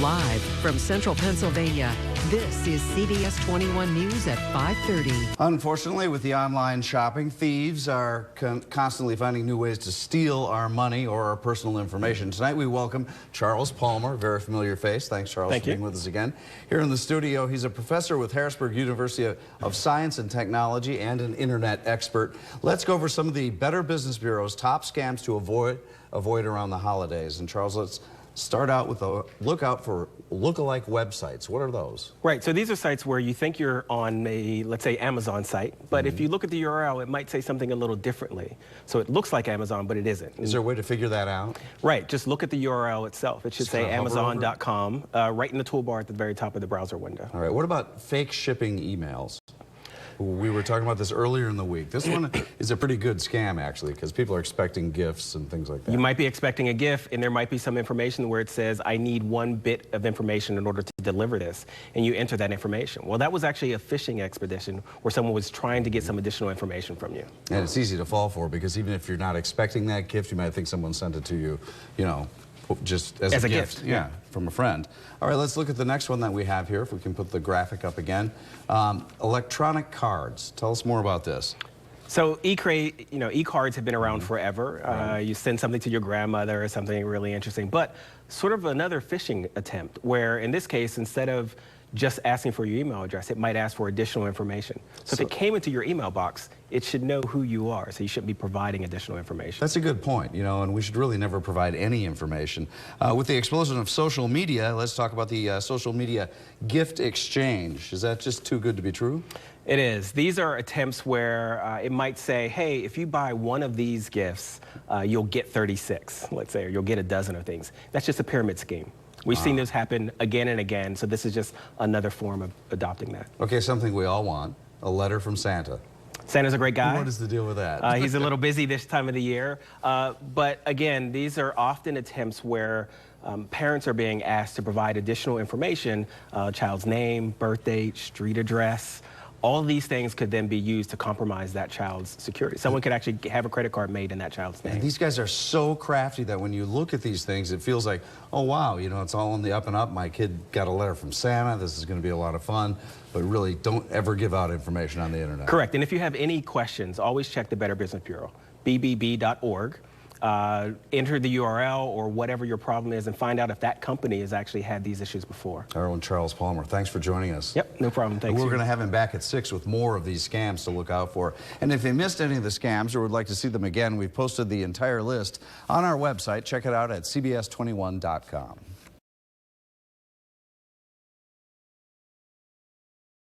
Live from central Pennsylvania, this is CBS 21 News at 5:30. Unfortunately, with the online shopping, thieves are constantly finding new ways to steal our money or our personal information. Tonight, we welcome Charles Palmer, very familiar face. Thanks, Charles, for being with us again. Here in the studio, he's a professor with Harrisburg University of Science and Technology and an internet expert. Let's go over some of the Better Business Bureau's top scams to avoid around the holidays. And Charles, let's start out with a look out for lookalike websites. What are those? Right, so these are sites where you think you're on a, let's say, Amazon site, but if you look at the URL, it might say something a little differently. So it looks like Amazon, but it isn't. Is there a way to figure that out? Right, just look at the URL itself. It should say Amazon.com right in the toolbar at the very top of the browser window. All right, what about fake shipping emails? We were talking about this earlier in the week. This one is a pretty good scam, actually, because people are expecting gifts and things like that. You might be expecting a gift, and there might be some information where it says, I need one bit of information in order to deliver this, and you enter that information. Well, that was actually a phishing expedition where someone was trying to get some additional information from you. And it's easy to fall for, because even if you're not expecting that gift, you might think someone sent it to you, you know, just as a gift. Yeah, from a friend. All right, let's look at the next one that we have here, if we can put the graphic up again. Electronic cards. Tell us more about this. So e-cards have been around forever. Right. You send something to your grandmother or something really interesting, but sort of another phishing attempt where in this case, instead of just asking for your email address, it might ask for additional information. So if it came into your email box, it should know who you are, so you shouldn't be providing additional information. That's a good point, you know, and we should really never provide any information. With the explosion of social media, let's talk about the social media gift exchange. Is that just too good to be true? It is. These are attempts where it might say, hey, if you buy one of these gifts, you'll get 36, let's say, or you'll get a dozen of things. That's just a pyramid scheme. We've seen this happen again and again, so this is just another form of adopting that. Okay, something we all want, a letter from Santa. Santa's a great guy. What is the deal with that? He's a little busy this time of the year. But again, these are often attempts where parents are being asked to provide additional information, child's name, birth date, street address. All of these things could then be used to compromise that child's security. Someone could actually have a credit card made in that child's name. And these guys are so crafty that when you look at these things, it feels like, oh, wow, you know, it's all on the up and up. My kid got a letter from Santa. This is going to be a lot of fun. But really, don't ever give out information on the internet. Correct. And if you have any questions, always check the Better Business Bureau, bbb.org. Enter the URL or whatever your problem is and find out if that company has actually had these issues before. Our own Charles Palmer, thanks for joining us. Yep, no problem. Thanks. We're going to have him back at 6 with more of these scams to look out for. And if you missed any of the scams or would like to see them again, we've posted the entire list on our website. Check it out at cbs21.com.